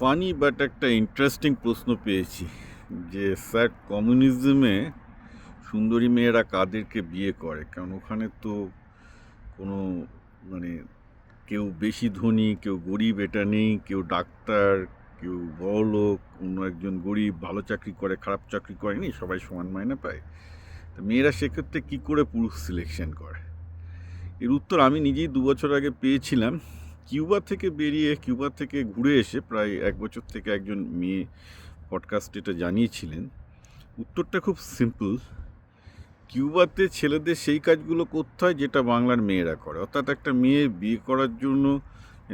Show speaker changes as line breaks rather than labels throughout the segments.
Funny but একটা interesting প্রশ্ন পেয়েছি যে স্যার কমিউনিজমে সুন্দরী মেয়েরা কাদেরকে বিয়ে করে, কারণ ওখানে তো কোনো মানে কেউ বেশি ধনী, কেউ গরিব এটা নেই, কেউ ডাক্তার, কেউ বড়লোক, অন্য একজন গরিব ভালো চাকরি করে, খারাপ চাকরি করেনি, সবাই সমান মাইনে পায়। তো মেয়েরা সেক্ষেত্রে কী করে পুরুষ সিলেকশন করে? এর উত্তর আমি নিজেই 2 বছর আগে পেয়েছিলাম। কিউবা থেকে ঘুরে এসে প্রায় 1 বছর থেকে একজন মেয়ে পডকাস্ট এটা জানিয়েছিলেন। উত্তরটা খুব সিম্পল। কিউবাতে ছেলেদের সেই কাজগুলো করতে হয় যেটা বাংলার মেয়েরা করে, অর্থাৎ একটা মেয়ে বিয়ে করার জন্য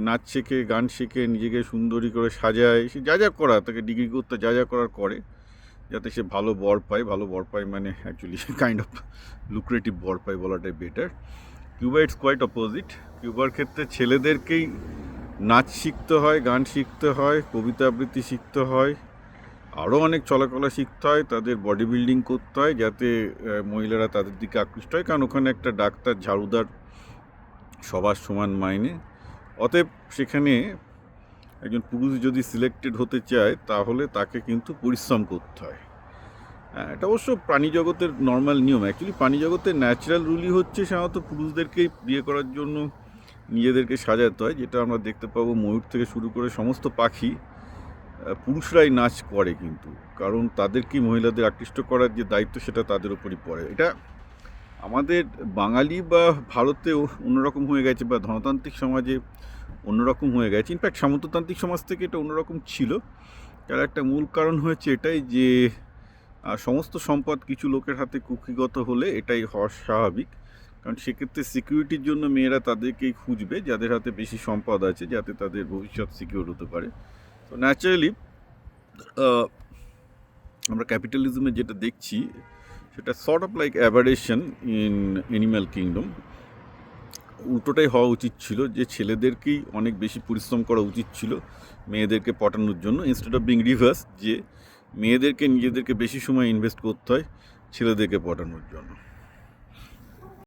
নাচ শেখে, গান শেখে, নিজেকে সুন্দরী করে সাজায়, সে যা যা করা, তাকে ডিগ্রি করতে যা যা করার করে, যাতে সে ভালো বর পায় মানে অ্যাকচুয়ালি কাইন্ড অফ লুক্রেটিভ বর পায় বলাটাই better. Cuba it's quite opposite. কিউবার ক্ষেত্রে ছেলেদেরকেই নাচ শিখতে হয়, গান শিখতে হয়, কবিতা আবৃত্তি শিখতে হয়, আরও অনেক চলাকলা শিখতে হয়, তাদের বডি বিল্ডিং করতে হয় যাতে মহিলারা তাদের দিকে আকৃষ্ট হয়, কারণ ওখানে একটা ডাক্তার, ঝাড়ুদার সবার সমান মাইনে। অতএব সেখানে একজন পুরুষ যদি সিলেক্টেড হতে চায় তাহলে তাকে কিন্তু পরিশ্রম করতে হয়। এটা অবশ্য প্রাণী জগতের নর্মাল নিয়ম। অ্যাকচুয়ালি প্রাণী জগতের ন্যাচারাল রুলই হচ্ছে সাধারণত পুরুষদেরকেই বিয়ে করার জন্য নিজেদেরকে সাজাতে হয়, যেটা আমরা দেখতে পাবো ময়ূর থেকে শুরু করে সমস্ত পাখি পুরুষরাই নাচ করে, কিন্তু কারণ তাদেরকেই মহিলাদের আকৃষ্ট করার যে দায়িত্ব সেটা তাদের উপরই পড়ে। এটা আমাদের বাঙালি বা ভারতেও অন্যরকম হয়ে গেছে, বা ধনতান্ত্রিক সমাজে অন্যরকম হয়ে গেছে। ইনফ্যাক্ট সামন্ততান্ত্রিক সমাজ থেকে এটা অন্যরকম ছিল। তার একটা মূল কারণ হয়েছে এটাই যে সমস্ত সম্পদ কিছু লোকের হাতে কুক্ষিগত হলে এটাই হওয়া স্বাভাবিক, কারণ সেক্ষেত্রে সিকিউরিটির জন্য মেয়েরা তাদেরকেই খুঁজবে যাদের হাতে বেশি সম্পদ আছে, যাতে তাদের ভবিষ্যৎ সিকিউর হতে পারে। তো ন্যাচারালি আমরা ক্যাপিটালিজমে যেটা দেখছি সেটা sort of like aversion in animal kingdom. উল্টোটাই হওয়া উচিত ছিল, যে ছেলেদেরকেই অনেক বেশি পরিশ্রম করা উচিত ছিল মেয়েদেরকে পটানোর জন্য, ইনস্টেড অফ বিং রিভার্স, যে মেয়েদেরকে নিজেদেরকে বেশি সময় ইনভেস্ট করতে হয় ছেলেদেরকে পটানোর জন্য।